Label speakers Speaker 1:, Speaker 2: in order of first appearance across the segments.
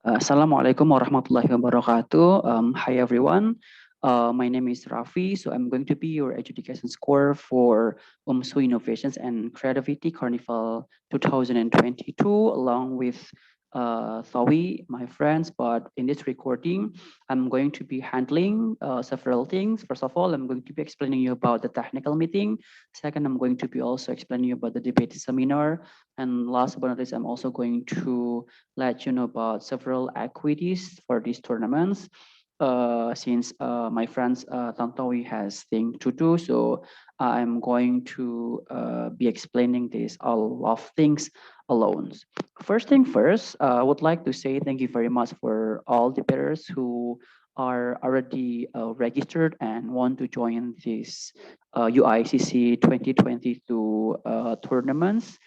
Speaker 1: Assalamualaikum warahmatullahi wabarakatuh. Hi everyone. My name is Rafi. So I'm going to be your education score for Innovations and Creativity Carnival 2022, along with Thawi, my friends. But in this recording, I'm going to be handling several things. First of all, I'm going to be explaining you about the technical meeting. Second, I'm going to be also explaining you about the debate seminar. And last but not least, I'm also going to let you know about several equities for these tournaments. Since my friends Tantowi has thing to do, so I'm going to be explaining this all of things alone. First thing first, I would like to say thank you very much for all the players who are already registered and want to join this UICC 2022 tournaments.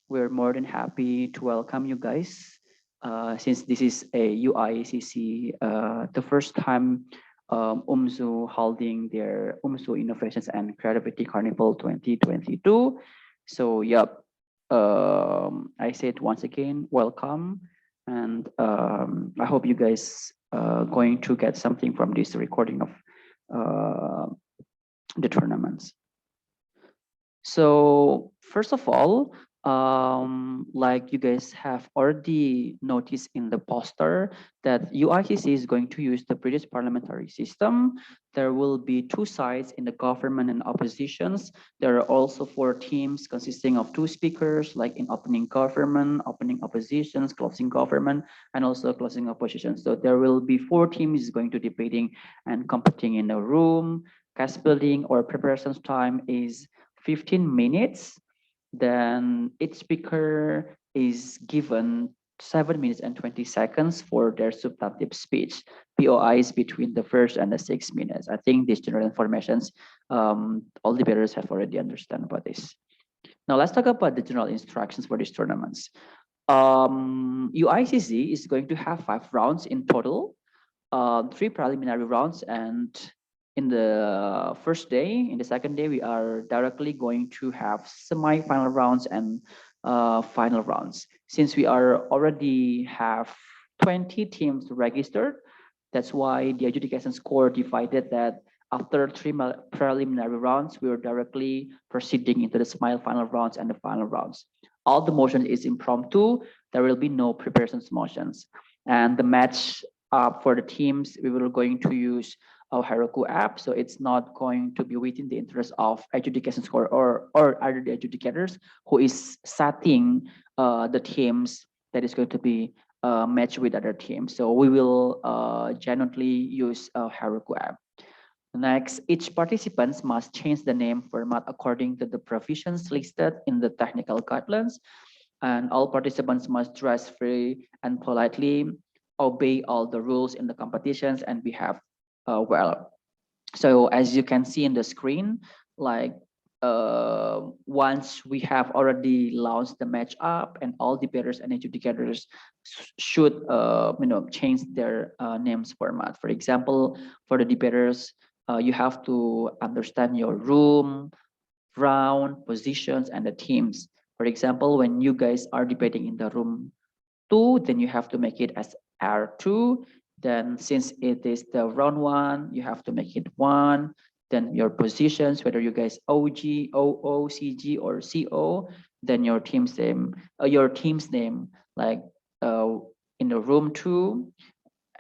Speaker 1: We're more than happy to welcome you guys. Since this is a UICC, the first time holding their UMSU Innovations and Creativity Carnival 2022. So, yep, I say it once again, welcome. And I hope you guys going to get something from this recording of uh, the tournaments. So first of all, like you guys have already noticed in the poster that UICC is going to use the British parliamentary system. There will be two sides in the government and oppositions. There are also four teams consisting of two speakers, like in opening government, opening oppositions, closing government, and also closing opposition. So there will be four teams going to debating and competing in a room. Cast building or preparations time is 15 minutes, then each speaker is given 7 minutes and 20 seconds for their substantive speech. POIs between the first and the 6 minutes. I think these general informations, all debaters have already understand about this. Now let's talk about the general instructions for these tournaments. UICC is going to have 5 rounds in total, 3 preliminary rounds, and in the first day, in the second day, we are directly going to have semi-final rounds and final rounds. Since we are already have 20 teams registered, that's why the adjudication score divided that after 3 preliminary rounds, we are directly proceeding into the semi-final rounds and the final rounds. All the motion is impromptu. There will be no preparations motions. And the match for the teams, we will going to use our Heroku app. So it's not going to be within the interest of adjudication score or other the adjudicators who is setting the teams that is going to be matched with other teams. So we will genuinely use Heroku app. Next, each participant must change the name format according to the provisions listed in the technical guidelines, and all participants must dress free and politely, obey all the rules in the competitions, and behave well. So as you can see in the screen, like once we have already launched the match up, and all debaters and adjudicators should change their names format. For example, for the debaters, you have to understand your room, round, positions, and the teams. For example, when you guys are debating in the room 2, then you have to make it as R2. Then since it is the round 1, you have to make it 1. Then your positions, whether you guys OG, OO, CG, or CO, then your team's name, like in the room 2,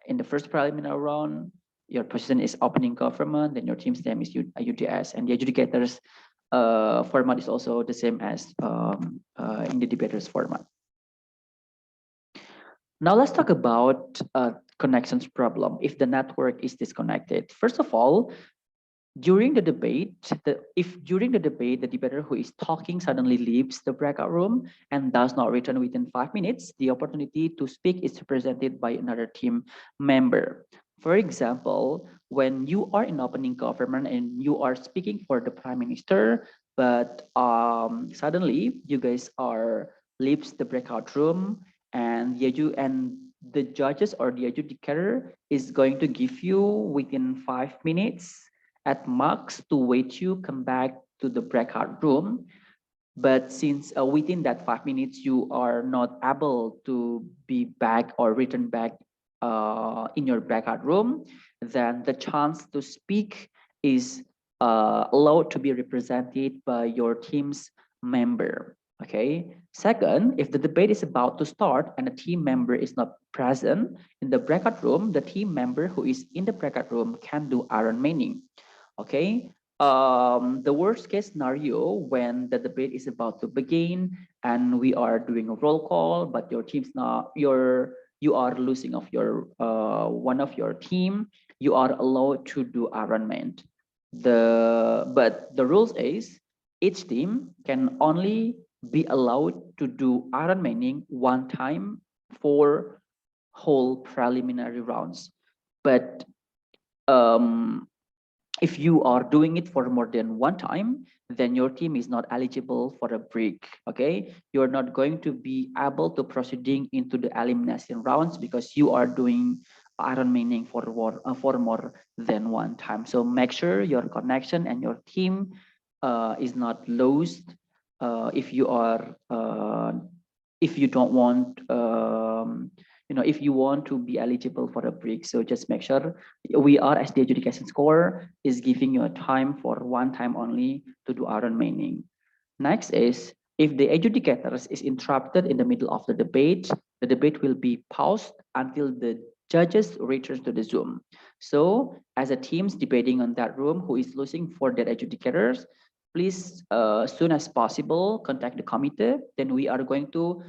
Speaker 1: in the first preliminary round, your position is opening government, then your team's name is UDS, and the adjudicators format is also the same as in the debaters format. Now let's talk about connections problem if the network is disconnected. First of all, during the debate, if during the debate the debater who is talking suddenly leaves the breakout room and does not return within 5 minutes, the opportunity to speak is represented by another team member. For example, when you are in opening government and you are speaking for the prime minister, but suddenly you guys are leaves the breakout room, and the judges or the adjudicator is going to give you within 5 minutes at max to wait you come back to the breakout room. But since within that 5 minutes you are not able to be back or return back in your breakout room, then the chance to speak is allowed to be represented by your team's member. Okay. Second, if the debate is about to start and a team member is not present in the breakout room, the team member who is in the breakout room can do Iron Manning. Okay. The worst case scenario when the debate is about to begin and we are doing a roll call, but your team's not you are losing of your one of your team, you are allowed to do Iron Man. But the rules is each team can only be allowed to do Iron Manning one time for whole preliminary rounds. But um, if you are doing it for more than one time, then your team is not eligible for a break. Okay, you're not going to be able to proceeding into the elimination rounds because you are doing Iron Manning for more than one time. So make sure your connection and your team is not lost. If you are if you don't want if you want to be eligible for a break, so just make sure we are as the adjudication score is giving you a time for one time only to do Iron Manning. Next is if the adjudicators is interrupted in the middle of the debate will be paused until the judges return to the Zoom. So as a teams debating on that room who is losing for their adjudicators, please soon as possible contact the committee. Then we are going to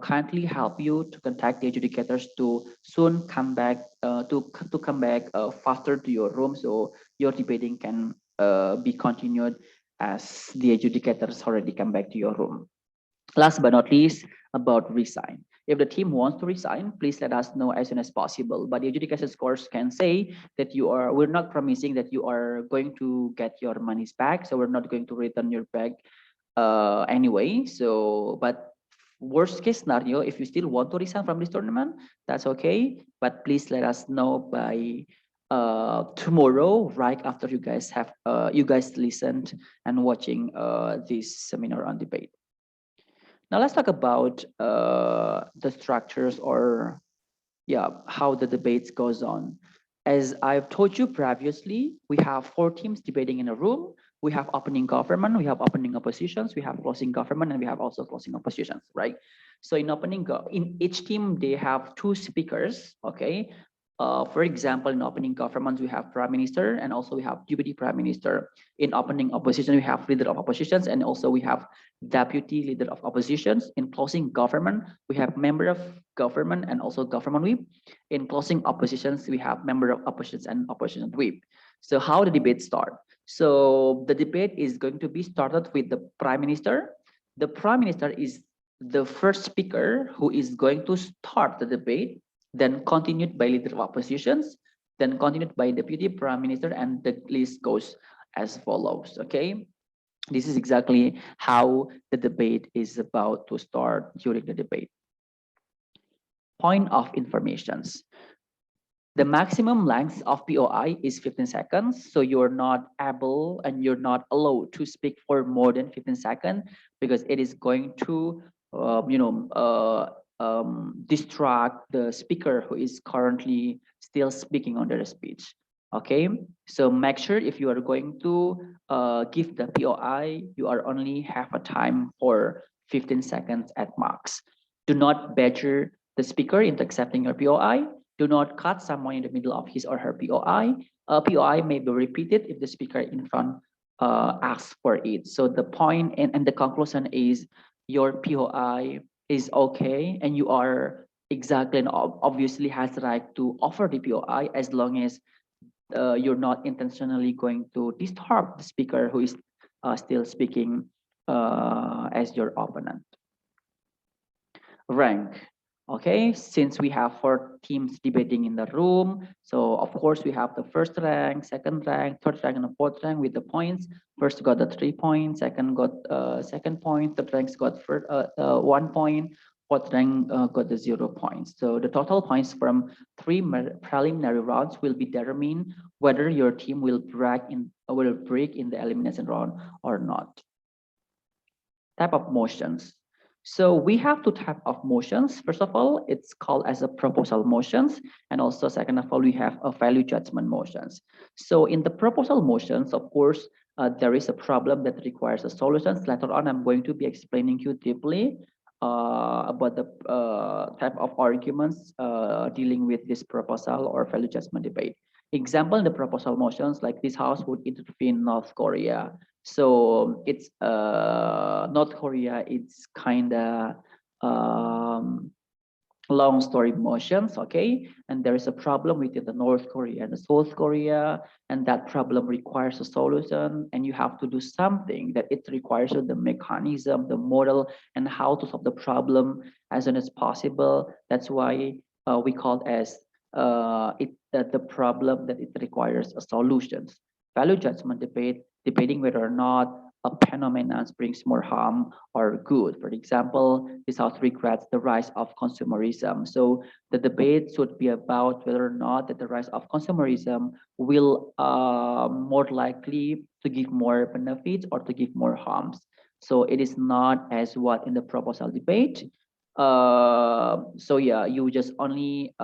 Speaker 1: kindly help you to contact the adjudicators to soon come back to come back faster to your room so your debating can be continued as the adjudicators already come back to your room. Last but not least, about resign. If the team wants to resign, please let us know as soon as possible. But the adjudication scores can say that we're not promising that you are going to get your monies back. So we're not going to return your bag anyway. So, but worst case scenario, if you still want to resign from this tournament, that's okay. But please let us know by tomorrow, right after you guys listened and watching this seminar on debate. Now let's talk about the structures or how the debates goes on. As I've told you previously, we have 4 teams debating in a room. We have opening government, we have opening oppositions, we have closing government, and we have also closing oppositions, right? So in each team, they have 2 speakers, okay? For example, in opening governments, we have prime minister and also we have deputy prime minister. In opening opposition, we have leader of oppositions and also we have deputy leader of oppositions. In closing government, we have member of government and also government whip. In closing oppositions, we have member of oppositions and opposition whip. So how the debate start? So the debate is going to be started with the prime minister. The prime minister is the first speaker who is going to start the debate, then continued by leader of oppositions, then continued by deputy prime minister, and the list goes as follows. Okay, this is exactly how the debate is about to start during the debate. Point of informations. The maximum length of POI is 15 seconds. So you're not able and you're not allowed to speak for more than 15 seconds because it is going to, distract the speaker who is currently still speaking under the speech. Okay, so make sure if you are going to give the POI, you are only have a time for 15 seconds at max. Do not badger the speaker into accepting your POI. Do not cut someone in the middle of his or her POI. A POI may be repeated if the speaker in front asks for it. So the point and the conclusion is your POI is okay and you are exactly and obviously has the right to offer the POI as long as you're not intentionally going to disturb the speaker who is still speaking as your opponent. Rank. Okay, since we have 4 teams debating in the room, so of course we have the first rank, second rank, third rank, and the fourth rank with the points. First got the 3 points, second got second point, third rank got 1 point, fourth rank got the 0 points. So the total points from 3 preliminary rounds will be determined whether your team will break in the elimination round or not. Type of motions. So we have two types of motions. First of all, it's called as a proposal motions. And also second of all, we have a value judgment motions. So in the proposal motions, of course, there is a problem that requires a solution. Later on, I'm going to be explaining you deeply about the type of arguments dealing with this proposal or value judgment debate. Example, in the proposal motions, like this house would intervene North Korea. So it's North Korea. It's kind of um, long story motions, okay? And there is a problem within the North Korea and the South Korea, and that problem requires a solution, and you have to do something that it requires the mechanism, the model, and how to solve the problem as soon as possible. That's why we call it as the problem that it requires a solutions. Value judgment debate, debating whether or not a phenomenon brings more harm or good. For example, this house regrets the rise of consumerism. So the debate should be about whether or not that the rise of consumerism will more likely to give more benefits or to give more harms. So it is not as what in the proposal debate. So yeah, you just only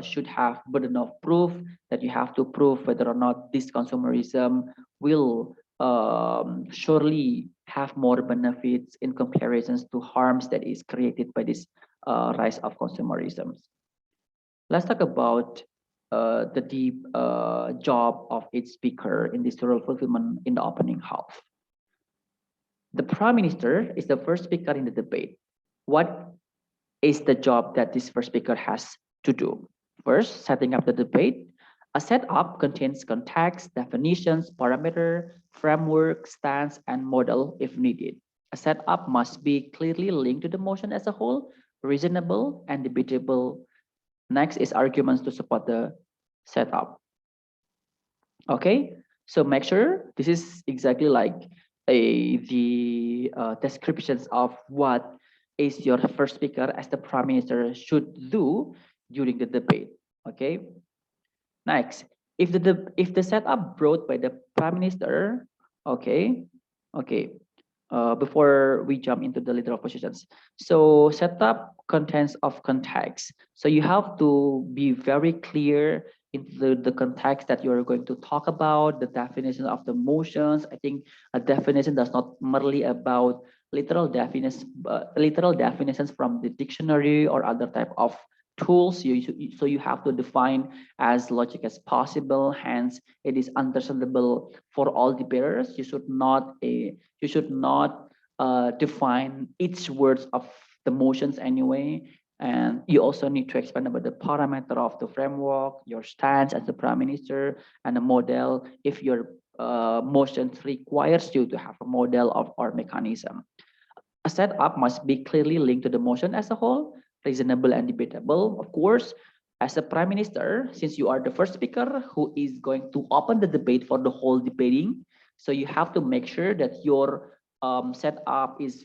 Speaker 1: should have burden of proof that you have to prove whether or not this consumerism will surely have more benefits in comparisons to harms that is created by this rise of consumerism. Let's talk about the deep job of each speaker in this role fulfillment in the opening half. The Prime Minister is the first speaker in the debate. What is the job that this first speaker has to do? First, setting up the debate. A setup contains context, definitions, parameter, framework, stance, and model if needed. A setup must be clearly linked to the motion as a whole, reasonable, and debatable. Next is arguments to support the setup. Okay, so make sure this is exactly like the descriptions of what is your first speaker as the Prime Minister should do during the debate. Okay. Next, if the setup brought by the Prime Minister, okay, okay. Before we jump into the leader of positions, so setup contents of context. So you have to be very clear into the context that you are going to talk about, the definition of the motions. I think a definition does not merely about literal definitions from the dictionary or other type of tools. So you have to define as logic as possible. Hence, it is understandable for all debaters. You should not define each words of the motions anyway. And you also need to explain about the parameter of the framework, your stance as the Prime Minister, and a model if your motions requires you to have a model of or mechanism. A setup must be clearly linked to the motion as a whole, reasonable and debatable. Of course, as a Prime Minister, since you are the first speaker who is going to open the debate for the whole debating, so you have to make sure that your setup is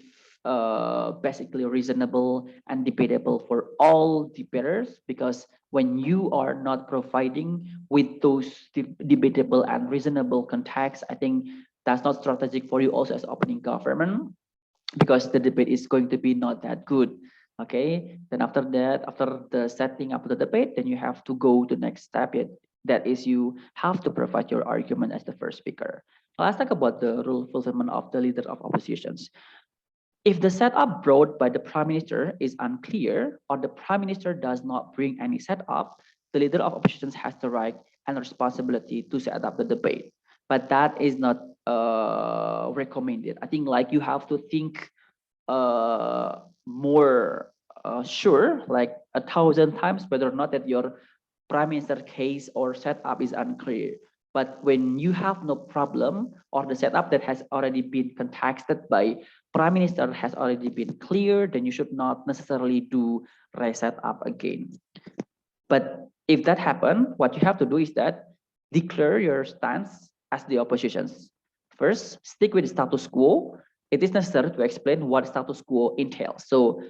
Speaker 1: basically reasonable and debatable for all debaters, because when you are not providing with those debatable and reasonable context, I think that's not strategic for you also as opening government, because the debate is going to be not that good. Okay, then after that, after the setting up the debate, then you have to go to the next step. That is, you have to provide your argument as the first speaker. Now let's talk about the role fulfillment of the leader of oppositions. If the setup brought by the Prime Minister is unclear, or the Prime Minister does not bring any setup, the leader of oppositions has the right and responsibility to set up the debate. But that is not recommended. I think like you have to think more sure, like 1,000 times, whether or not that your Prime Minister case or setup is unclear. But when you have no problem, or the setup that has already been contexted by Prime Minister has already been clear, then you should not necessarily do reset up again. But if that happen, what you have to do is that declare your stance as the oppositions. First, stick with the status quo. It is necessary to explain what status quo entails. So,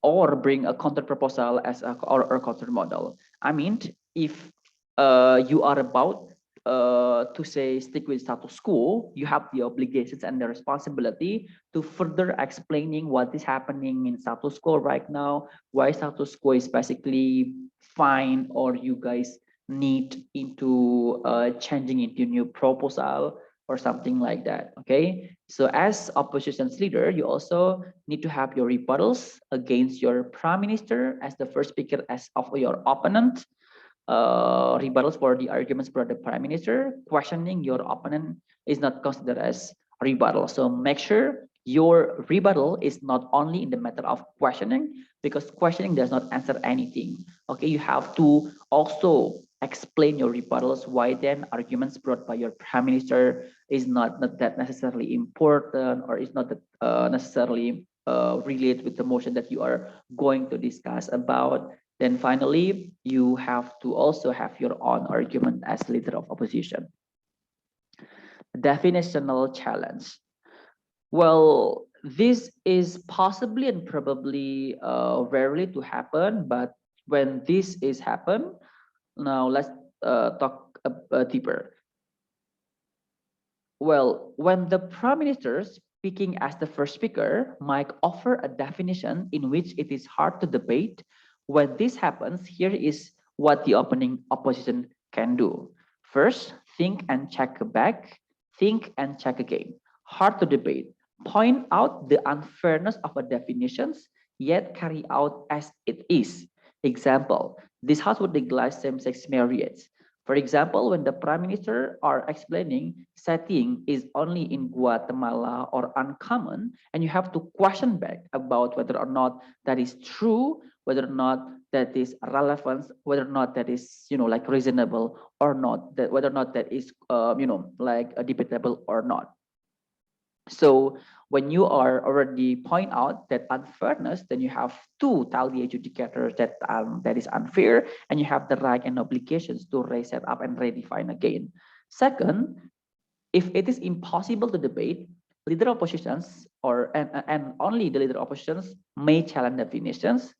Speaker 1: or bring a counter proposal as or counter model. I mean, if you are about to say stick with status quo, you have the obligations and the responsibility to further explaining what is happening in status quo right now, why status quo is basically fine, or you guys need into changing into new proposal or something like that. Okay, so as opposition's leader, you also need to have your rebuttals against your prime minister as the first speaker as of your opponent, rebuttals for the arguments brought the prime minister. Questioning your opponent is not considered as rebuttal. So make sure your rebuttal is not only in the matter of questioning, because questioning does not answer anything. Okay, you have to also explain your rebuttals, why then arguments brought by your prime minister is not that necessarily important, or is not that, necessarily related with the motion that you are going to discuss about. Then finally, you have to also have your own argument as leader of opposition. Definitional challenge. Well, this is possibly and probably rarely to happen, but when this is happen, now let's talk deeper. Well, when the prime minister speaking as the first speaker might offer a definition in which it is hard to debate, when this happens, here is what the opening opposition can do. First, think and check back, think and check again. Hard to debate. Point out the unfairness of a definitions, yet carry out as it is. Example, this house would legalize same-sex marriage. For example, when the prime minister are explaining setting is only in Guatemala or uncommon, and you have to question back about whether or not that is true, whether or not that is relevant, whether or not that is, like reasonable or not, that whether or not that is, like debatable or not. So when you are already point out that unfairness, then you have to tell the adjudicator that that is unfair, and you have the right and obligations to raise it up and redefine again. Second, if it is impossible to debate, leader oppositions and only the leader oppositions may challenge definitions.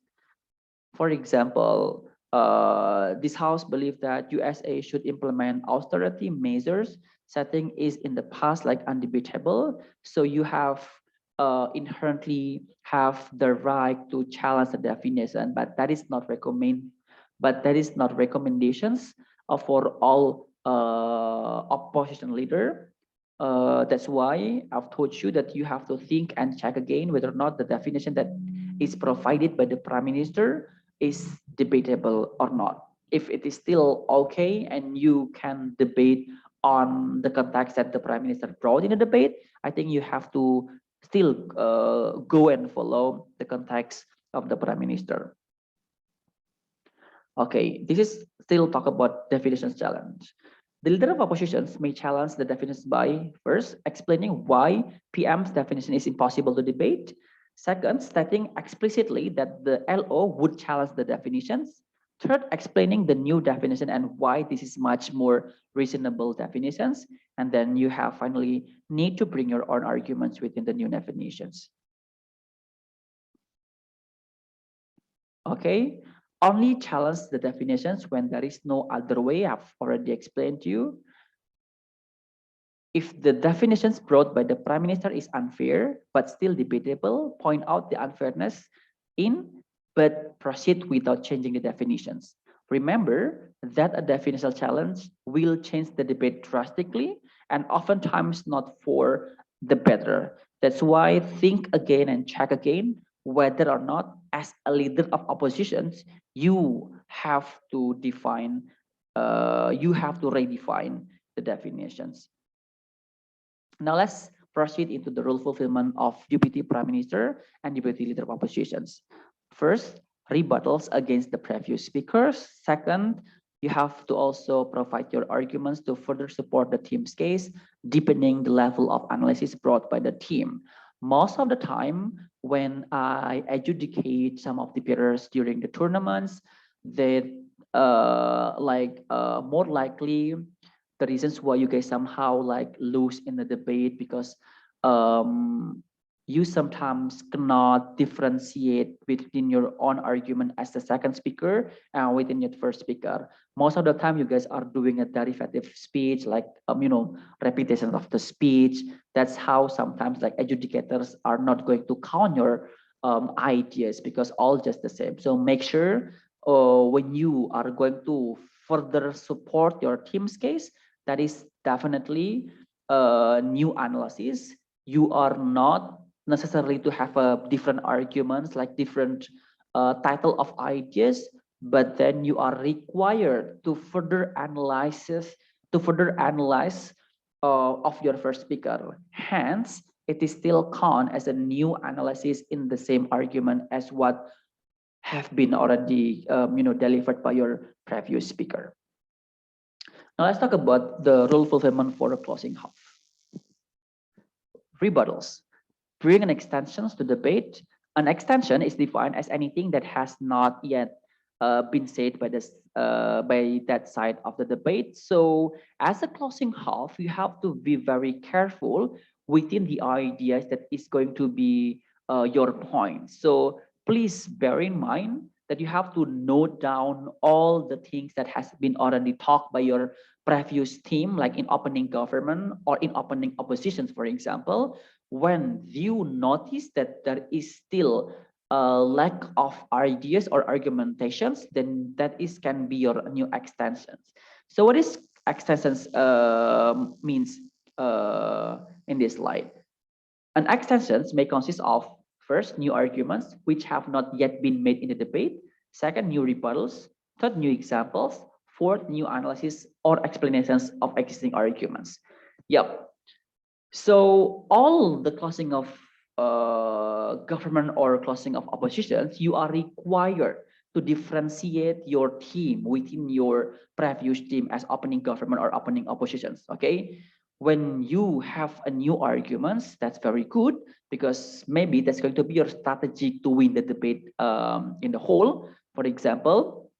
Speaker 1: For example, this house believed that USA should implement austerity measures. Setting is in the past like undebatable. So you have inherently have the right to challenge the definition, but that is not recommend. But that is not recommendations for all opposition leader. That's why I've told you that you have to think and check again whether or not the definition that is provided by the prime minister is debatable or not. If it is still okay and you can debate on the context that the prime minister brought in the debate, I think you have to still go and follow the context of the prime minister. Okay, this is still talk about definitions challenge. The leader of oppositions may challenge the definitions by first explaining why PM's definition is impossible to debate. Second, stating explicitly that the LO would challenge the definitions. Third, explaining the new definition and why this is much more reasonable definitions. And then you have finally need to bring your own arguments within the new definitions. Okay, only challenge the definitions when there is no other way. I've already explained to you. If the definitions brought by the prime minister is unfair but still debatable, point out the unfairness in, but proceed without changing the definitions. Remember that a definitional challenge will change the debate drastically and oftentimes not for the better. That's why think again and check again whether or not as a leader of oppositions, you have to define, you have to redefine the definitions. Now let's proceed into the role fulfillment of Deputy Prime Minister and Deputy Leader of Oppositions. First, rebuttals against the previous speakers. Second, you have to also provide your arguments to further support the team's case, deepening the level of analysis brought by the team. Most of the time, when I adjudicate some of the peers during the tournaments, they more likely the reasons why you guys somehow like lose in the debate because you sometimes cannot differentiate between your own argument as the second speaker and within your first speaker. Most of the time, you guys are doing a derivative speech, like repetition of the speech. That's how sometimes like adjudicators are not going to count your ideas because all just the same. So make sure when you are going to further support your team's case, that is definitely a new analysis. You are not necessarily to have a different arguments, like different title of ideas, but then you are required to further analyze of your first speaker. Hence, it is still count as a new analysis in the same argument as what have been already delivered by your previous speaker. Now let's talk about the rule fulfillment for a closing half. Rebuttals. Bring an extensions to debate. An extension is defined as anything that has not yet been said by this by that side of the debate. So as a closing half, you have to be very careful within the ideas that is going to be your point. So please bear in mind that you have to note down all the things that has been already talked by your previous team, like in opening government or in opening oppositions, for example. When you notice that there is still a lack of ideas or argumentations, then that is can be your new extensions. So what is extensions means in this slide? An extensions may consist of first new arguments which have not yet been made in the debate, second new rebuttals, third new examples, fourth new analysis or explanations of existing arguments. Yep. So all the closing of government or closing of oppositions, you are required to differentiate your team within your previous team as opening government or opening oppositions. Okay, when you have a new arguments, that's very good because maybe that's going to be your strategy to win the debate in the whole, for example.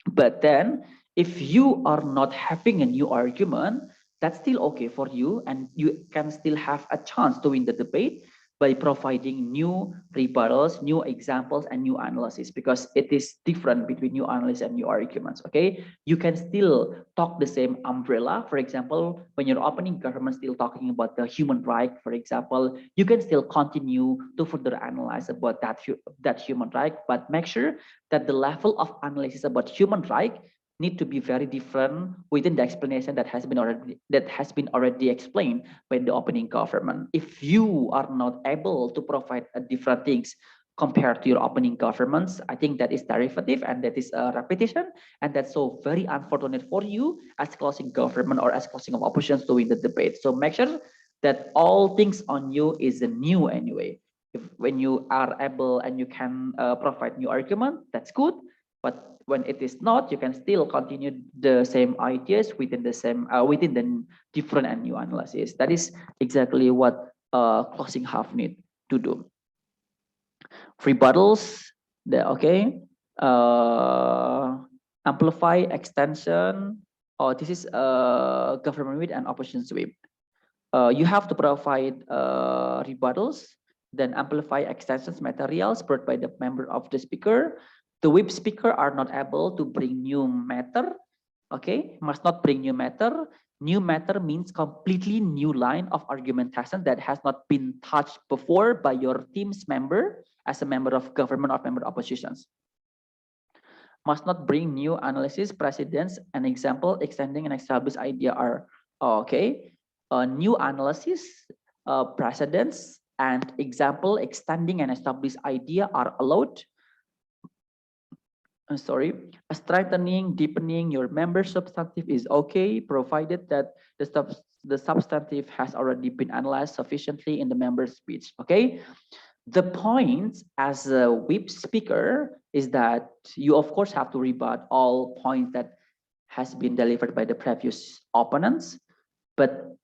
Speaker 1: But then if you are not having a new argument, that's still okay for you and you can still have a chance to win the debate by providing new rebuttals, new examples, and new analysis, because it is different between new analysis and new arguments. Okay, you can still talk the same umbrella. For example, when you're opening government still talking about the human right, for example, you can still continue to further analyze about that human right, but make sure that the level of analysis about human right need to be very different within the explanation that has been already explained by the opening government. If you are not able to provide different things compared to your opening governments, I think that is derivative and that is a repetition, and that's so very unfortunate for you as closing government or as closing of oppositions to win the debate. So make sure that all things on you is new anyway. If when you are able and you can provide new argument, that's good. But when it is not, you can still continue the same ideas within the same within the different and new analysis. That is exactly what closing half need to do. Rebuttals, okay. Amplify, extension. Oh, this is government with and opposition sweep. You have to provide rebuttals, then amplify extensions materials brought by the member of the speaker. The whip speaker are not able to bring new matter. Okay, must not bring new matter. New matter means completely new line of argumentation that has not been touched before by your team's member as a member of government or member oppositions. Must not bring new analysis, precedents, an example, extending an established idea are okay. New analysis, precedents, and example, extending an established idea are allowed. Strengthening, deepening your member substantive is okay, provided that the substantive has already been analyzed sufficiently in the member's speech. Okay, the point as a whip speaker is that you of course have to rebut all points that has been delivered by the previous opponents, but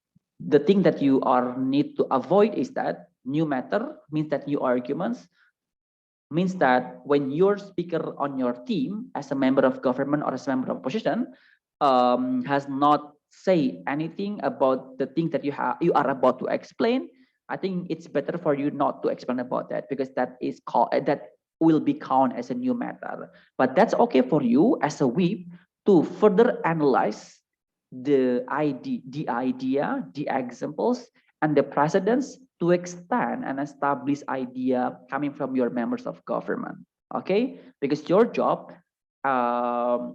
Speaker 1: the thing that you are need to avoid is that new matter means that new arguments means that when your speaker on your team as a member of government or as a member of opposition has not say anything about the thing that you are about to explain,
Speaker 2: I think it's better for you not to explain about that, because that is called that will be counted as a new matter. But that's okay for you as a whip to further analyze the idea, the examples, and the precedents to extend and establish idea coming from your members of government. Okay, because your job,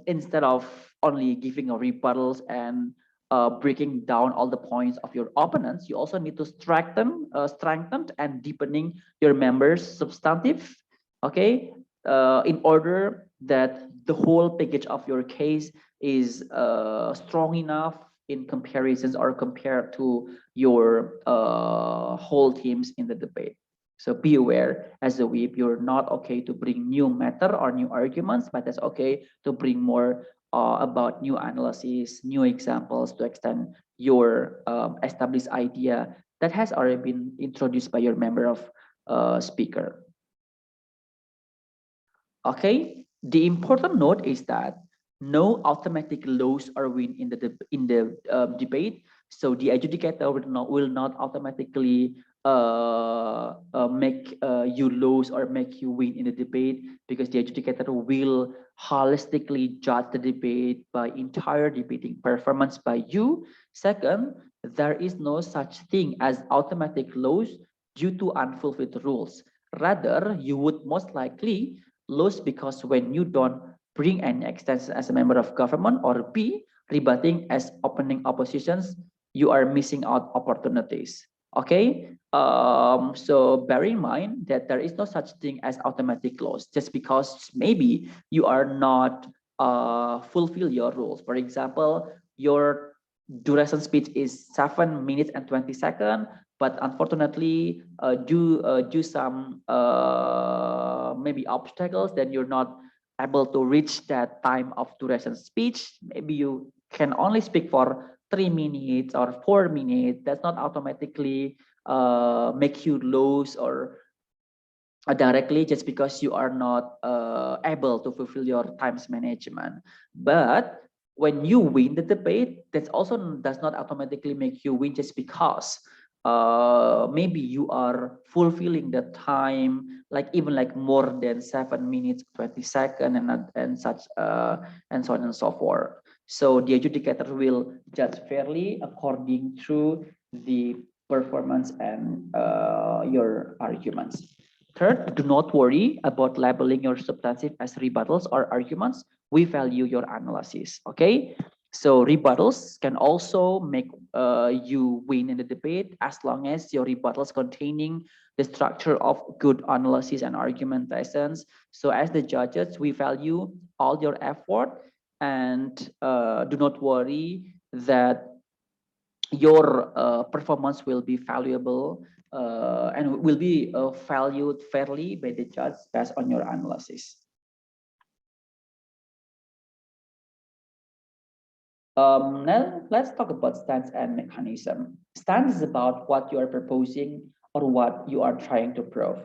Speaker 2: instead of only giving a rebuttals and breaking down all the points of your opponents, you also need to strengthen and deepening your members' substantive. Okay, in order that the whole package of your case is strong enough in comparisons or compared to your whole teams in the debate. So be aware, as a whip, you're not okay to bring new matter or new arguments, but it's okay to bring more about new analysis, new examples to extend your established idea that has already been introduced by your member of speaker. Okay, the important note is that no automatic lose or win in the debate. So the adjudicator will not automatically make you lose or make you win in the debate, because the adjudicator will holistically judge the debate by entire debating performance by you. Second, there is no such thing as automatic lose due to unfulfilled rules. Rather, you would most likely lose because when you don't bring any extension as a member of government, or B, rebutting as opening oppositions, you are missing out opportunities. Okay, so bear in mind that there is no such thing as automatic loss just because maybe you are not fulfill your rules. For example, your duration speech is 7 minutes and 20 seconds, but unfortunately due some maybe obstacles, then you're not able to reach that time of duration speech. Maybe you can only speak for 3 minutes or 4 minutes. That's not automatically make you lose or directly just because you are not able to fulfill your times management. But when you win the debate, that also does not automatically make you win just because maybe you are fulfilling the time, like even like more than 7 minutes 20 seconds, and such and so on and so forth. So the adjudicator will judge fairly according to the performance and your arguments. Third, do not worry about labeling your substantive as rebuttals or arguments. We value your analysis. Okay, so rebuttals can also make you win in the debate as long as your rebuttals containing the structure of good analysis and argumentations. So as the judges, we value all your effort, and do not worry that your performance will be valuable and will be valued fairly by the judge based on your analysis. Now let's talk about stance and mechanism. Stance is about what you are proposing or what you are trying to prove.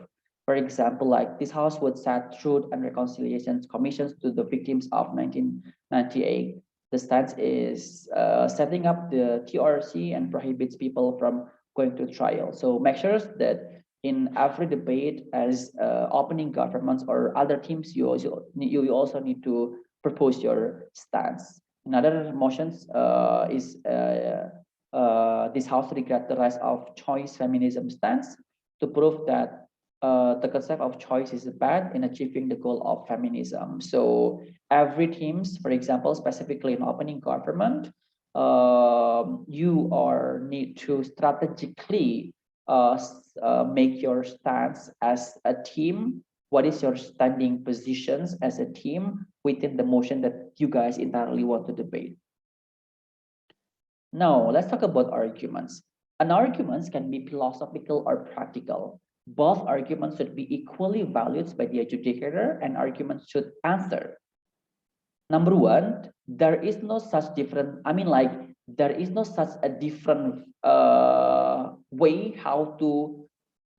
Speaker 2: For example, like this house would set Truth and Reconciliation Commissions to the victims of 1998. The stance is setting up the TRC and prohibits people from going to trial. So make sure that in every debate as opening governments or other teams, you also need to propose your stance. Another motions is this house regard the rise of choice feminism stance to prove that the concept of choice is bad in achieving the goal of feminism. So every teams, for example, specifically in opening government, you are need to strategically make your stance as a team. What is your standing positions as a team within the motion that you guys entirely want to debate? Now, let's talk about arguments. An arguments can be philosophical or practical. Both arguments should be equally valued by the adjudicator, and arguments should answer. Number one, there is no such different, I mean, like, there is no such a different way how to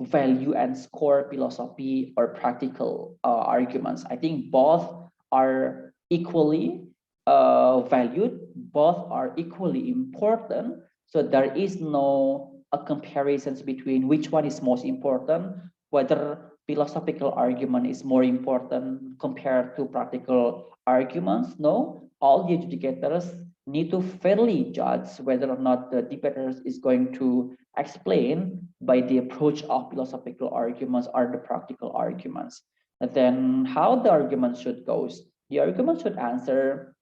Speaker 2: value and score philosophy or practical arguments. I think both are equally valued, both are equally important. So there is no a comparisons between which one is most important, whether philosophical argument is more important compared to practical arguments. No, all the adjudicators need to fairly judge whether or not the debaters is going to explain by the approach of philosophical arguments or the practical arguments. And then how the argument should go. The argument should answer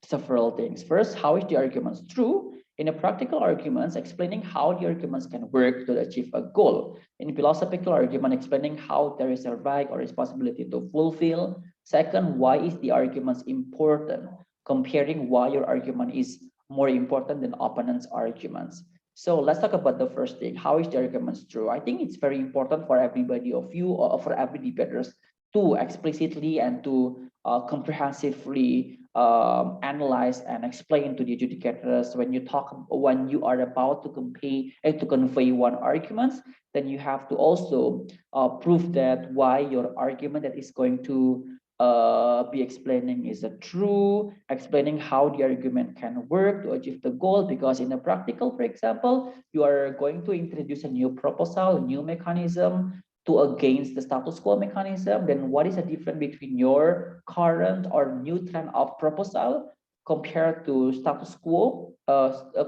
Speaker 2: several things. First, how is the argument true? In a practical arguments, explaining how the arguments can work to achieve a goal. In philosophical argument, explaining how there is a right or responsibility to fulfill. Second, why is the arguments important? Comparing why your argument is more important than opponent's arguments. So let's talk about the first thing. How is the arguments true? I think it's very important for everybody of you or for every debaters to explicitly and to comprehensively analyze and explain to the adjudicators when you are about to convey one argument, then you have to also prove that why your argument that is going to be explaining is a true, explaining how the argument can work to achieve the goal. Because in a practical, for example, you are going to introduce a new proposal, a new mechanism to against the status quo mechanism, then what is the difference between your current or new trend of proposal compared to status quo,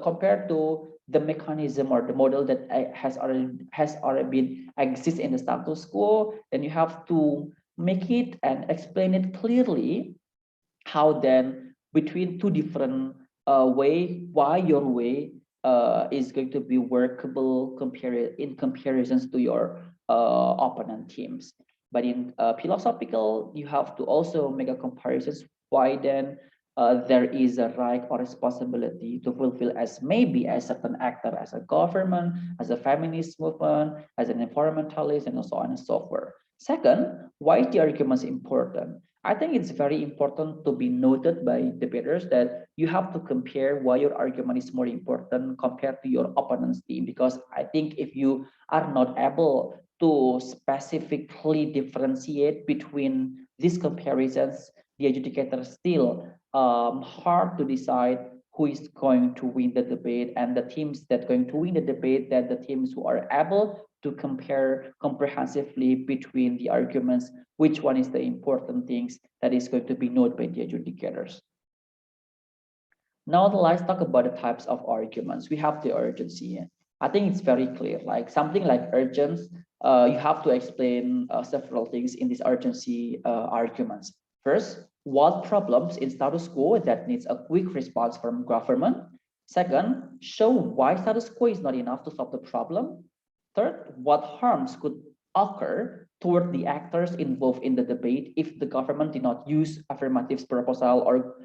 Speaker 2: compared to the mechanism or the model that has already been exist in the status quo? Then you have to make it and explain it clearly how then between two different why your way is going to be workable in comparisons to your opponent teams. But in philosophical, you have to also make a comparisons why then there is a right or responsibility to fulfill as maybe as certain actor, as a government, as a feminist movement, as an environmentalist, and so on and so forth. Second, why is the argument important? I think it's very important to be noted by debaters that you have to compare why your argument is more important compared to your opponent's team. Because I think if you are not able to specifically differentiate between these comparisons, the adjudicator still hard to decide who is going to win the debate, and the teams that going to win the debate, that the teams who are able to compare comprehensively between the arguments, which one is the important things that is going to be noted by the adjudicators. Now let's talk about the types of arguments. We have the urgency. I think it's very clear, like something like urgence, you have to explain several things in these urgency arguments. First, what problems in status quo that needs a quick response from government? Second, show why status quo is not enough to solve the problem. Third, what harms could occur toward the actors involved in the debate if the government did not use affirmative proposal or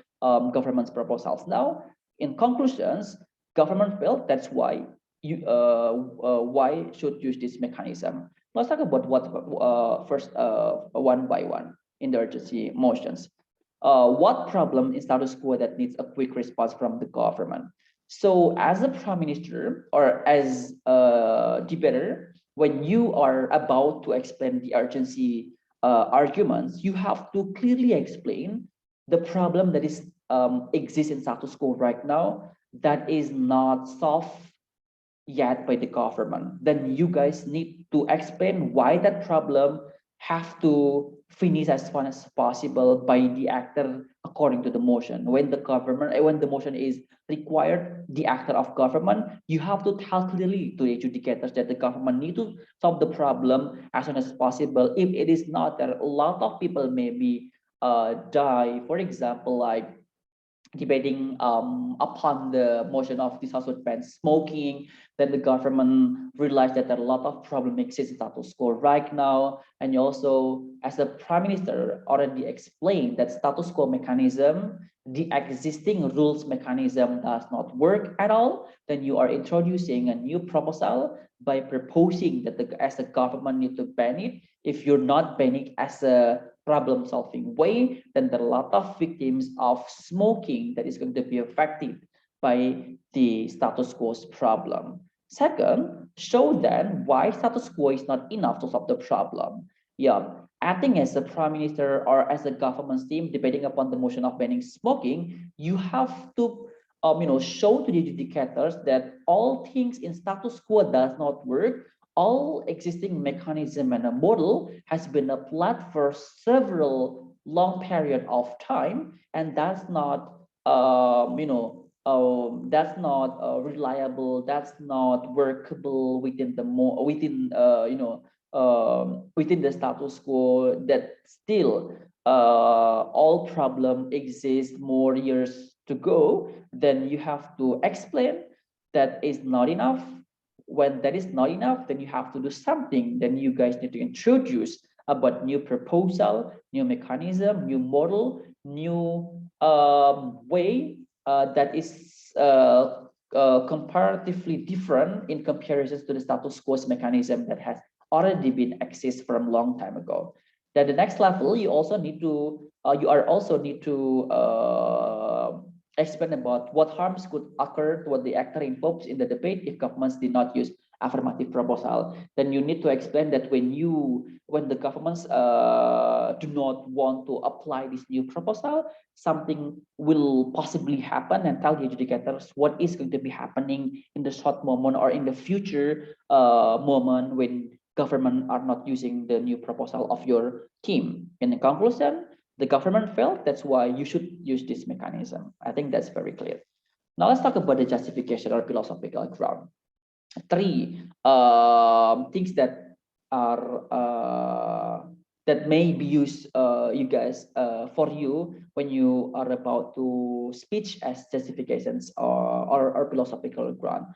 Speaker 2: government's proposals. Now, in conclusions, government felt that's why why should use this mechanism. Let's talk about what first one by one in the urgency motions. What problem in status quo that needs a quick response from the government? So as a prime minister or as a debater, when you are about to explain the urgency arguments, you have to clearly explain the problem that is exists in status quo right now that is not solved yet by the government. Then you guys need to explain why that problem have to finish as soon as possible by the actor according to the motion. When the motion is required, the actor of government, you have to tell clearly to the adjudicators that the government need to solve the problem as soon as possible. If it is not, there a lot of people maybe die. For example, like debating upon the motion of this house would ban smoking, then the government realized that there are a lot of problem exists in status quo right now, and you also, as the prime minister, already explained that status quo mechanism, the existing rules mechanism does not work at all. Then you are introducing a new proposal by proposing that as the government need to ban it. If you're not banning as a problem-solving way, then there are a lot of victims of smoking that is going to be affected by the status quo's problem. Second, show then why status quo is not enough to solve the problem. Yeah, acting as a prime minister or as a government team debating upon the motion of banning smoking, you have to show to the adjudicators that all things in status quo does not work. All existing mechanism and a model has been applied for several long period of time, and that's not reliable. That's not workable within the within the status quo. That still all problem exist more years to go. Then you have to explain that is not enough. When that is not enough, then you have to do something. Then you guys need to introduce about new proposal, new mechanism, new model, new way that is comparatively different in comparison to the status quo mechanism that has already been exist from long time ago. Then the next level, you are also need to explain about what harms could occur to what the actor invokes in the debate if governments did not use affirmative proposal. Then you need to explain that when the governments do not want to apply this new proposal, something will possibly happen, and tell the adjudicators what is going to be happening in the short moment or in the future moment when government are not using the new proposal of your team. In the conclusion, the government failed. That's why you should use this mechanism. I think that's very clear. Now let's talk about the justification or philosophical ground. Three things that are that may be used you guys for you when you are about to speech as justifications or philosophical ground.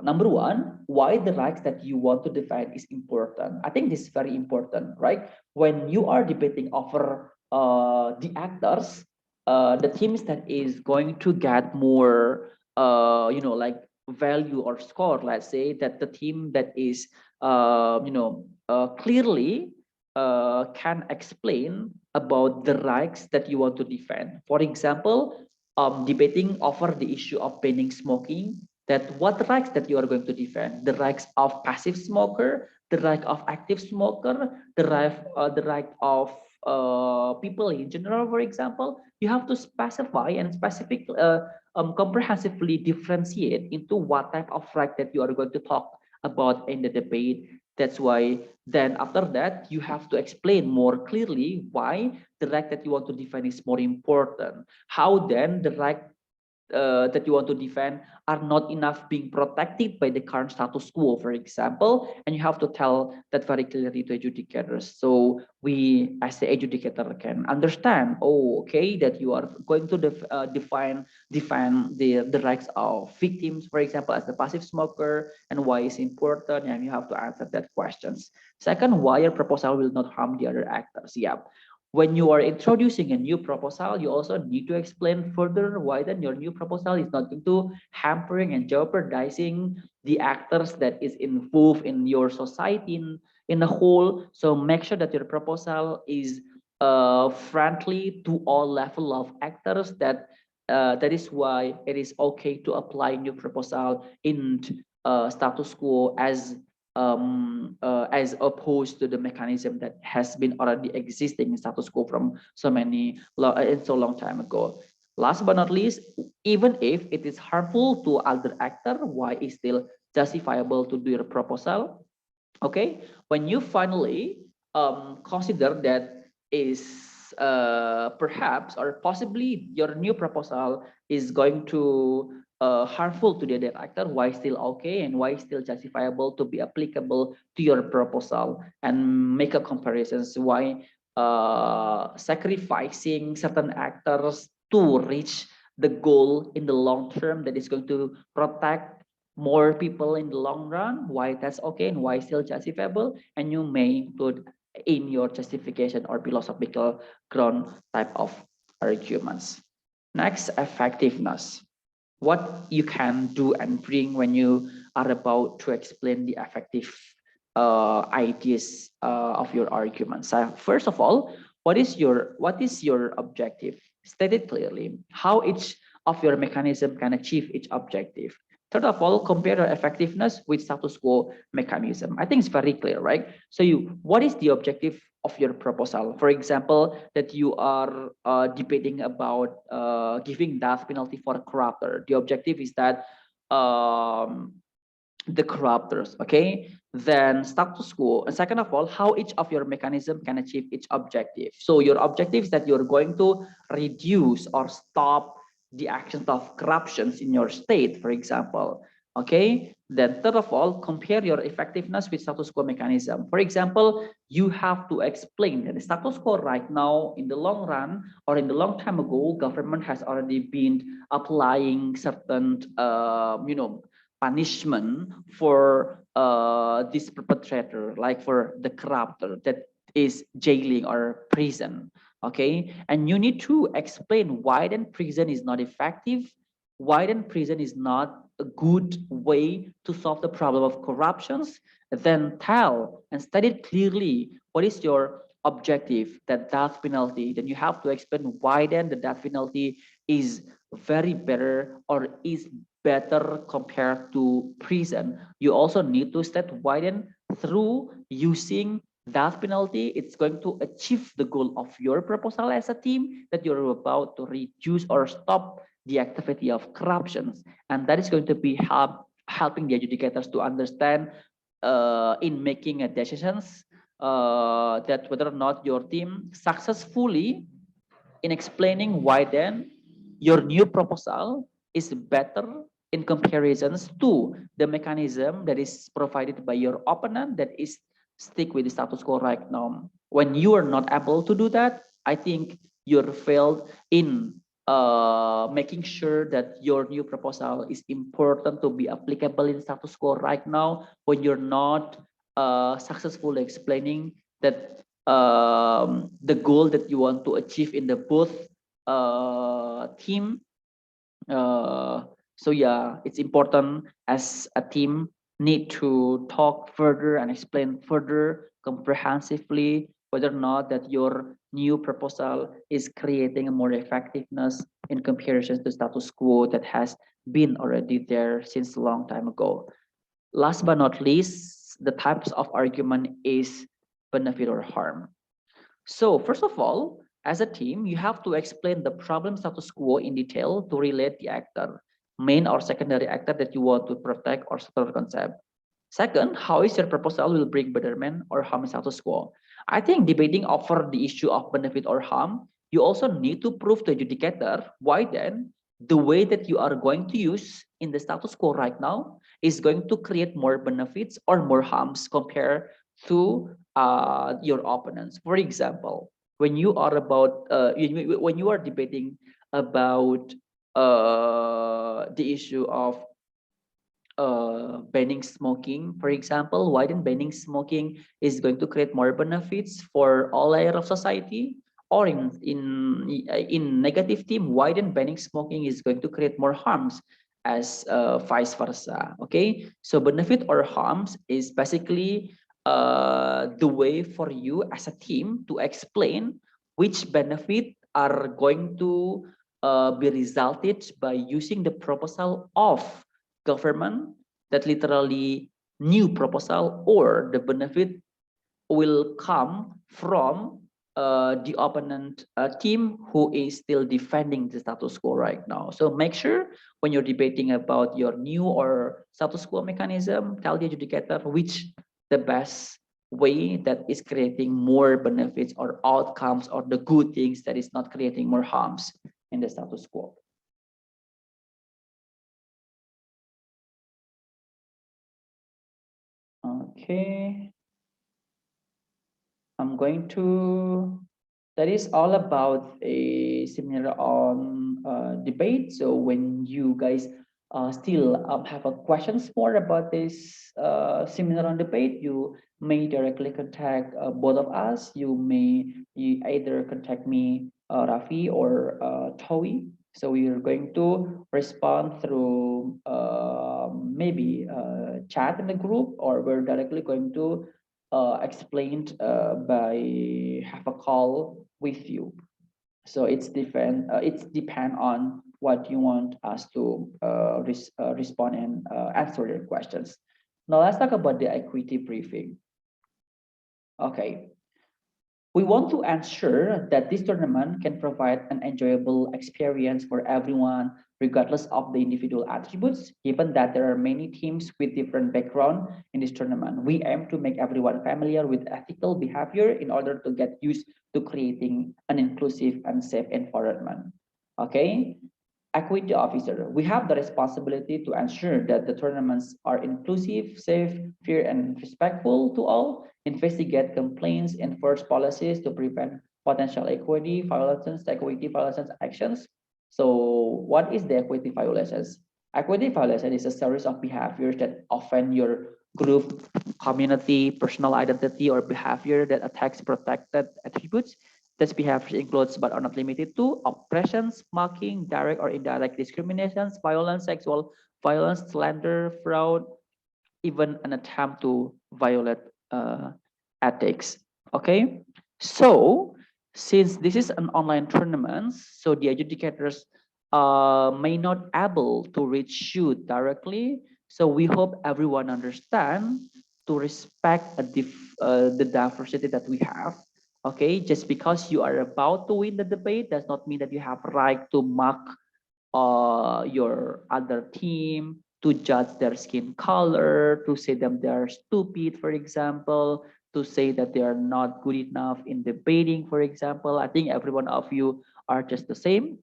Speaker 2: Number one, why the rights that you want to defend is important. I think this is very important, right? When you are debating over the actors, the teams that is going to get more, like value or score. Let's say that the team that is, clearly can explain about the rights that you want to defend. For example, debating over the issue of banning smoking, that what rights that you are going to defend, the rights of passive smoker, the right of active smoker, the right of people in general. For example, you have to specify and comprehensively differentiate into what type of right that you are going to talk about in the debate. That's why then after that you have to explain more clearly why the right that you want to defend is more important. How then the right that you want to defend are not enough being protected by the current status quo, for example, and you have to tell that very clearly to adjudicators. So we, as the adjudicator, can understand, oh, okay, that you are going to define the rights of victims, for example, as the passive smoker, and why it's important, and you have to answer that questions. Second, why your proposal will not harm the other actors. Yeah, when you are introducing a new proposal, you also need to explain further why then your new proposal is not going to hampering and jeopardizing the actors that is involved in your society in the whole. So make sure that your proposal is friendly to all level of actors. That is why it is okay to apply new proposal in status quo as opposed to the mechanism that has been already existing in status quo from so long time ago. Last but not least, even if it is harmful to other actor, why is still justifiable to do your proposal? Okay, when you finally consider that is perhaps or possibly your new proposal is going to harmful to the other actor, why still okay and why still justifiable to be applicable to your proposal, and make a comparison why sacrificing certain actors to reach the goal in the long term that is going to protect more people in the long run, why that's okay and why still justifiable, and you may put in your justification or philosophical ground type of arguments. Next, effectiveness. What you can do and bring when you are about to explain the effective ideas of your arguments. First of all, what is your objective? State it clearly. How each of your mechanism can achieve each objective. Third of all, compare your effectiveness with status quo mechanism. I think it's very clear, right? So what is the objective of your proposal? For example, that you are debating about giving death penalty for a corrupter. The objective is that um, the corruptors, okay? Then status quo. And second of all, how each of your mechanism can achieve each objective. So your objective is that you're going to reduce or stop the actions of corruptions in your state, for example. Okay. Then third of all, compare your effectiveness with status quo mechanism. For example, you have to explain that the status quo right now, in the long run or in the long time ago, government has already been applying certain, punishment for this perpetrator, like for the corruptor, that is jailing or prison. Okay, and you need to explain why then prison is not effective, why then prison is not a good way to solve the problem of corruptions. Then tell and state it clearly what is your objective, that death penalty. Then you have to explain why then the death penalty is very better or is better compared to prison. You also need to state why then through using death penalty, it's going to achieve the goal of your proposal as a team, that you're about to reduce or stop the activity of corruptions. And that is going to be helping the adjudicators to understand in making a decisions that whether or not your team successfully in explaining why then your new proposal is better in comparisons to the mechanism that is provided by your opponent that is stick with the status quo right now. When you are not able to do that, I think you're failed in making sure that your new proposal is important to be applicable in status quo right now, when you're not successfully explaining that the goal that you want to achieve in the both team. So yeah, it's important as a team need to talk further and explain further comprehensively whether or not that your new proposal is creating a more effectiveness in comparison to status quo that has been already there since a long time ago. Last but not least, the types of argument is benefit or harm. So first of all, as a team, you have to explain the problem status quo in detail to relate the actor, main or secondary actor that you want to protect or settle the concept. Second, how is your proposal will bring betterment or harm status quo? I think debating over the issue of benefit or harm, you also need to prove to adjudicator why then the way that you are going to use in the status quo right now is going to create more benefits or more harms compared to your opponents. For example, when you are about when you are debating about the issue of banning smoking, for example, why then banning smoking is going to create more benefits for all layer of society, or in negative team, why then banning smoking is going to create more harms as vice versa. Okay, so benefit or harms is basically the way for you as a team to explain which benefit are going to be resulted by using the proposal of government, that literally new proposal, or the benefit will come from the opponent team who is still defending the status quo right now. So make sure when you're debating about your new or status quo mechanism, tell the adjudicator which the best way that is creating more benefits or outcomes or the good things that is not creating more harms in the status quo. Okay, I'm going to, that is all about a seminar on debate. So when you guys still have a questions more about this seminar on debate, you may directly contact both of us. You either contact me, Rafi, or Towi. So we are going to respond through maybe chat in the group, or we're directly going to explained by have a call with you. So it's different. It's depend on what you want us to respond and answer your questions. Now let's talk about the equity briefing. Okay, we want to ensure that this tournament can provide an enjoyable experience for everyone, regardless of the individual attributes. Given that there are many teams with different background in this tournament, we aim to make everyone familiar with ethical behavior in order to get used to creating an inclusive and safe environment. Okay, equity officer, we have the responsibility to ensure that the tournaments are inclusive, safe, fair, and respectful to all, investigate complaints, enforce policies to prevent potential equity violations actions. So what is the equity violations? Equity violation is a series of behaviors that offend your group, community, personal identity, or behavior that attacks protected attributes. This behavior includes, but are not limited to, oppressions, mocking, direct or indirect discriminations, violence, sexual violence, slander, fraud, even an attempt to violate ethics. Okay, so since this is an online tournament, so the adjudicators may not able to reach you directly. So we hope everyone understand to respect the diversity that we have. Okay, just because you are about to win the debate does not mean that you have right to mock your other team, to judge their skin color, to say them they are stupid, for example, to say that they are not good enough in debating, for example. I think every one of you are just the same.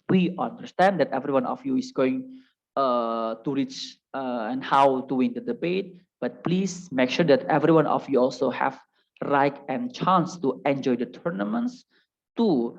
Speaker 2: We understand that every one of you is going to reach and how to win the debate, but please make sure that every one of you also have right and chance to enjoy the tournaments, to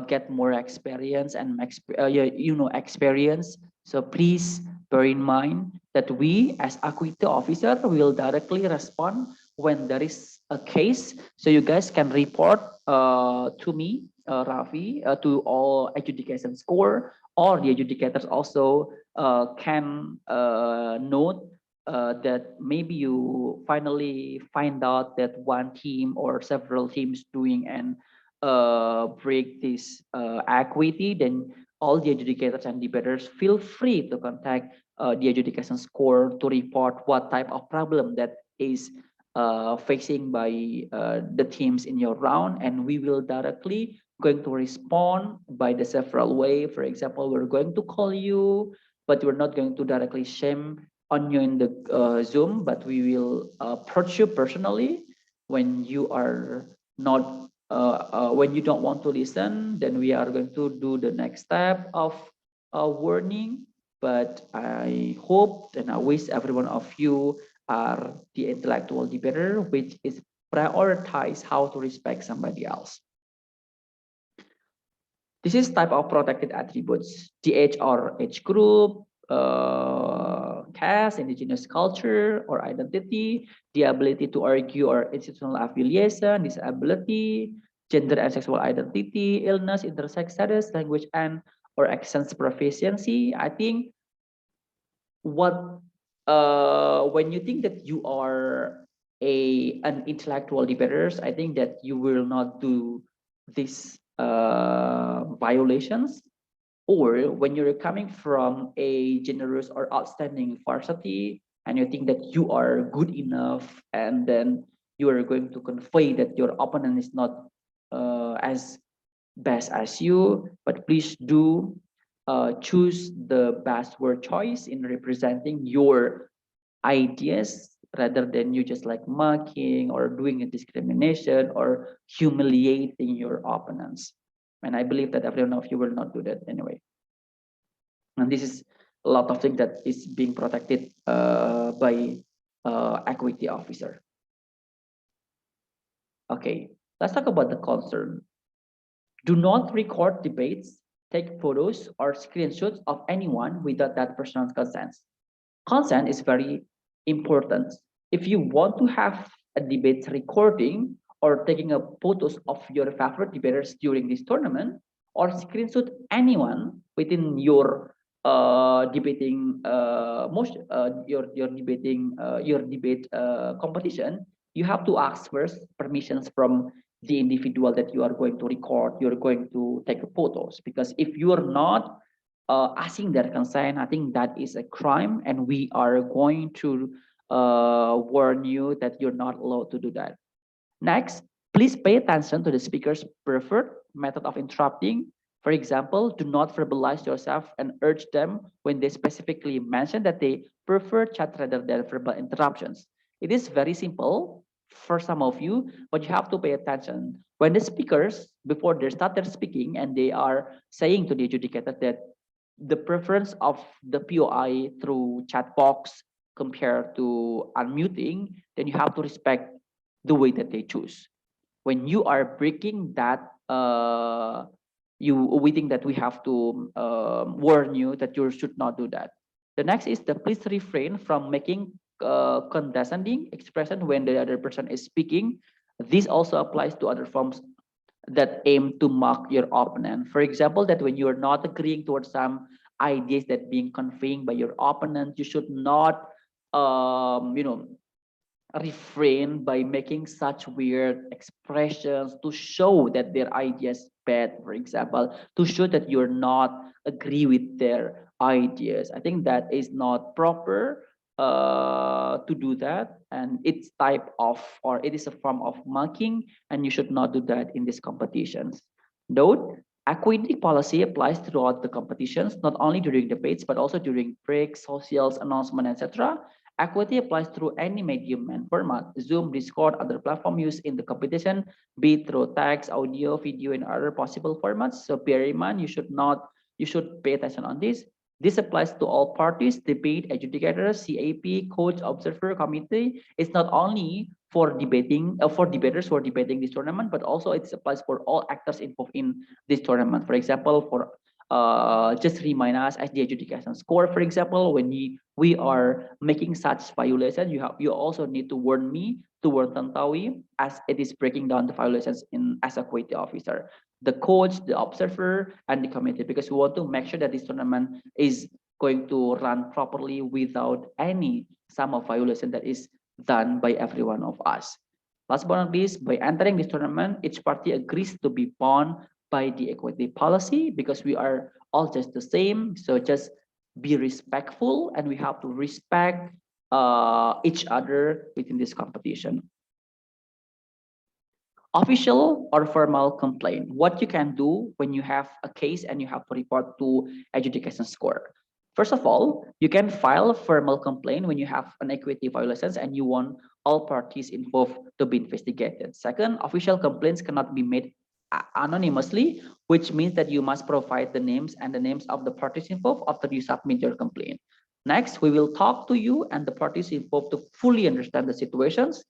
Speaker 2: get more experience and experience. So please bear in mind that we as equity officer will directly respond when there is a case. So you guys can report to me, Rafi, to all adjudication score, or the adjudicators also can note that maybe you finally find out that one team or several teams doing and break this equity, then all the adjudicators and debaters feel free to contact the adjudication score to report what type of problem that is facing by the teams in your round, and we will directly going to respond by the several way. For example, we're going to call you, but we're not going to directly shame on you in the Zoom, but we will approach you personally when you are not when you don't want to listen. Then we are going to do the next step of warning. But I hope and I wish every one of you are the intellectual debater, which is prioritize how to respect somebody else. This is type of protected attributes: the age or age group, caste, indigenous culture or identity, the ability to argue or institutional affiliation, disability, gender and sexual identity, illness, intersex status, language and or accents proficiency. I think what when you think that you are an intellectual debaters, I think that you will not do these violations. Or when you're coming from a generous or outstanding varsity and you think that you are good enough, and then you are going to convey that your opponent is not as best as you, but please do choose the best word choice in representing your ideas, rather than you just like mocking or doing a discrimination or humiliating your opponents. And I believe that every one of you will not do that anyway. And this is a lot of things that is being protected by equity officer. Okay, let's talk about the concern. Do not record debates, take photos or screenshots of anyone without that person's consent. Consent is very important. If you want to have a debate recording or taking a photos of your favorite debaters during this tournament, or screenshot anyone within your debating your debate competition, you have to ask first permissions from the individual that you are going to record, you're going to take photos. Because if you are not asking their consent, I think that is a crime, and we are going to warn you that you're not allowed to do that. Next, please pay attention to the speaker's preferred method of interrupting. For example, do not verbalize yourself and urge them when they specifically mention that they prefer chat rather than verbal interruptions. It is very simple for some of you, but you have to pay attention. When the speakers, before they start their speaking and they are saying to the adjudicator that the preference of the POI through chat box compared to unmuting, then you have to respect the way that they choose. When you are breaking that, we think that we have to warn you that you should not do that. The next is the please refrain from making condescending expression when the other person is speaking. This also applies to other forms that aim to mock your opponent. For example, that when you are not agreeing towards some ideas that being conveyed by your opponent, you should not, you know, refrain by making such weird expressions to show that their ideas bad, for example, to show that you're not agree with their ideas. I think that is not proper to do that, and it's type of, or it is a form of mocking, and you should not do that in these competitions. Note, equity policy applies throughout the competitions, not only during debates but also during breaks, socials, announcement, etc. Equity applies through any medium and format: Zoom, Discord, other platform used in the competition, be it through text, audio, video, and other possible formats. So bear in mind, you should pay attention on this. This applies to all parties: debate, adjudicators, CAP, coach, observer, committee. It's not only for debating, for debaters who are debating this tournament, but also it applies for all actors involved in this tournament. For example, for just remind us as the adjudication score, for example, when we are making such violation, you also need to warn me, to warn Tantawi, as it is breaking down the violations in as a quality officer, the coach, the observer, and the committee, because we want to make sure that this tournament is going to run properly without any some of violation that is done by every one of us. Last but not least, by entering this tournament, each party agrees to be bound by the equity policy, because we are all just the same. So just be respectful, and we have to respect each other within this competition. Official or formal complaint: what you can do when you have a case and you have to report to adjudication score. First of all, you can file a formal complaint when you have an equity violations and you want all parties involved to be investigated. Second, official complaints cannot be made anonymously, which means that you must provide the names and the names of the parties involved after you submit your complaint. Next, we will talk to you and the parties involved to fully understand the situations.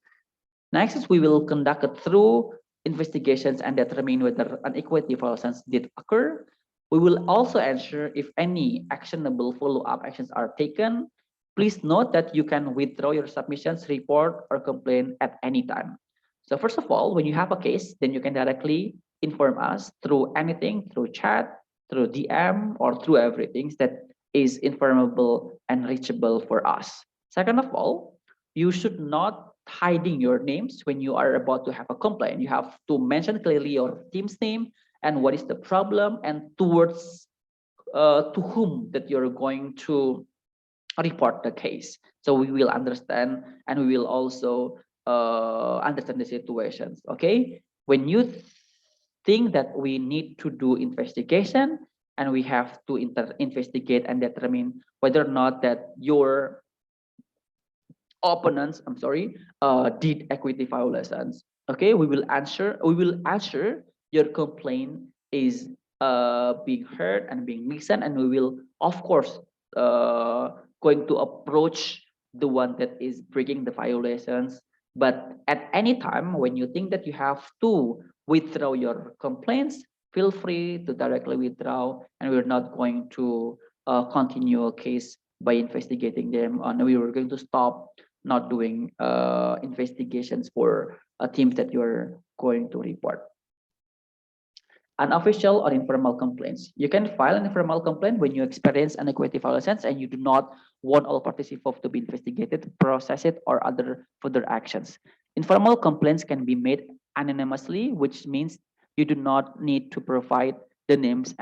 Speaker 2: Next is we will conduct a thorough investigations and determine whether an equity violations did occur. We will also ensure if any actionable follow-up actions are taken. Please note that you can withdraw your submissions, report, or complaint at any time. So first of all, when you have a case, then you can directly inform us through anything, through chat, through DM, or through everything that is informable and reachable for us. Second of all, you should not hiding your names when you are about to have a complaint. You have to mention clearly your team's name and what is the problem, and towards to whom that you're going to report the case. So we will understand, and we will also understand the situations. Okay, when you think that we need to do investigation, and we have to investigate and determine whether or not that your opponents, I'm sorry, did equity violations. Okay, we will answer your complaint is being heard and being listened, and we will of course going to approach the one that is breaking the violations. But at any time when you think that you have to withdraw your complaints, feel free to directly withdraw, and we're not going to continue a case by investigating them, and we were going to stop not doing investigations for teams that you're going to report. Unofficial or informal complaints. You can file an informal complaint when you experience inequity violations and you do not want all parties involved to be investigated, process it, or other further actions. Informal complaints can be made anonymously, which means you do not need to provide the names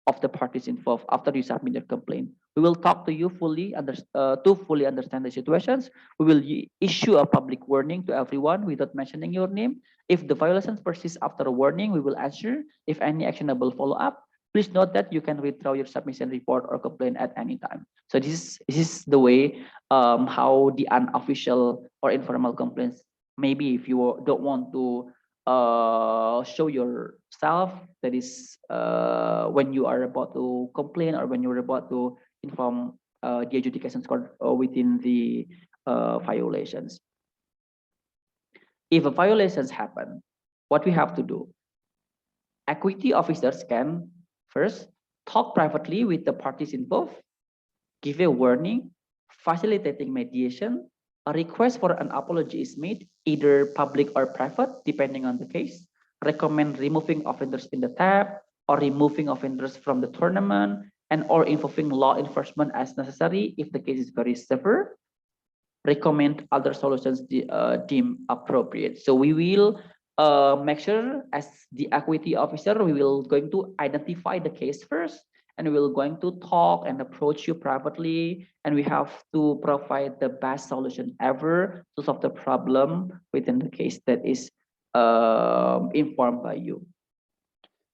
Speaker 2: of the parties involved after you submit your complaint. We will talk to you to fully understand the situations. We will issue a public warning to everyone without mentioning your name. If the violations persist after a warning, we will answer. If any actionable follow-up, please note that you can withdraw your submission report or complaint at any time. So this is the way how the unofficial or informal complaints. Maybe if you don't want to show yourself, that is when you are about to complain or when you're about to inform the adjudication court within the violations. If a violations happen, what we have to do, equity officers can first talk privately with the parties involved, give a warning, facilitating mediation, a request for an apology is made, either public or private, depending on the case, recommend removing offenders in the tab or removing offenders from the tournament, and or involving law enforcement as necessary if the case is very severe, recommend other solutions deemed appropriate. So we will make sure as the equity officer, we will going to identify the case first, and we will going to talk and approach you privately, and we have to provide the best solution ever to solve the problem within the case that is informed by you.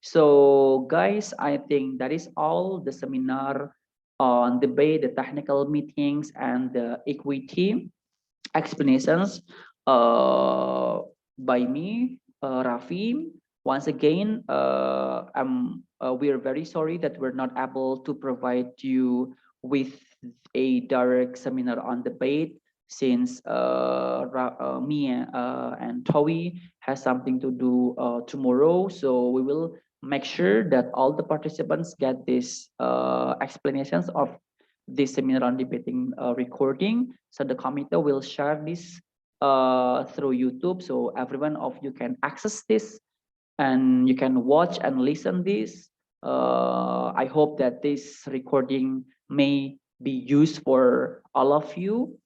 Speaker 2: So guys, I think that is all the seminar on debate, the technical meetings, and the equity explanations by me, Rafi. Once again, we are very sorry that we're not able to provide you with a direct seminar on debate, since me and Towie has something to do tomorrow. So we will make sure that all the participants get these explanations of this seminar on debating recording. So the committee will share this through YouTube, so everyone of you can access this and you can watch and listen this. I hope that this recording may be used for all of you.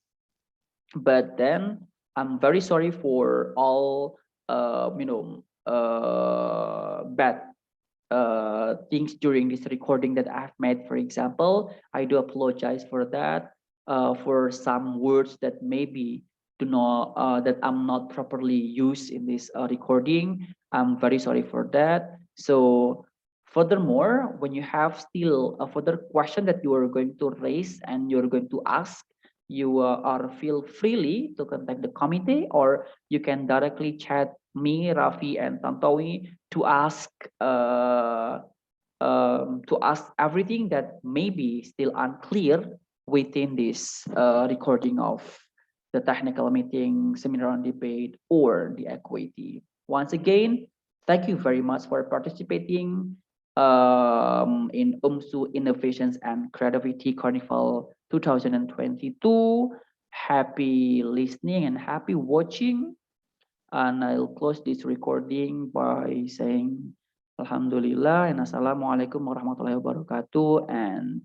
Speaker 2: But then I'm very sorry for all bad things during this recording that I've made. For example, I do apologize for that, for some words that maybe do not that I'm not properly used in this recording. I'm very sorry for that. So furthermore, when you have still a further question that you are going to raise and you're going to ask, you are feel freely to contact the committee, or you can directly chat me, Rafi, and Tantowi to ask everything that may be still unclear within this recording of the technical meeting, seminar on debate, or the equity. Once again, thank you very much for participating in UMSU Innovations and Creativity Carnival 2022. Happy listening and happy watching. And I'll close this recording by saying Alhamdulillah and Assalamualaikum warahmatullahi wabarakatuh. And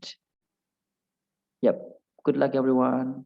Speaker 2: yep, good luck everyone.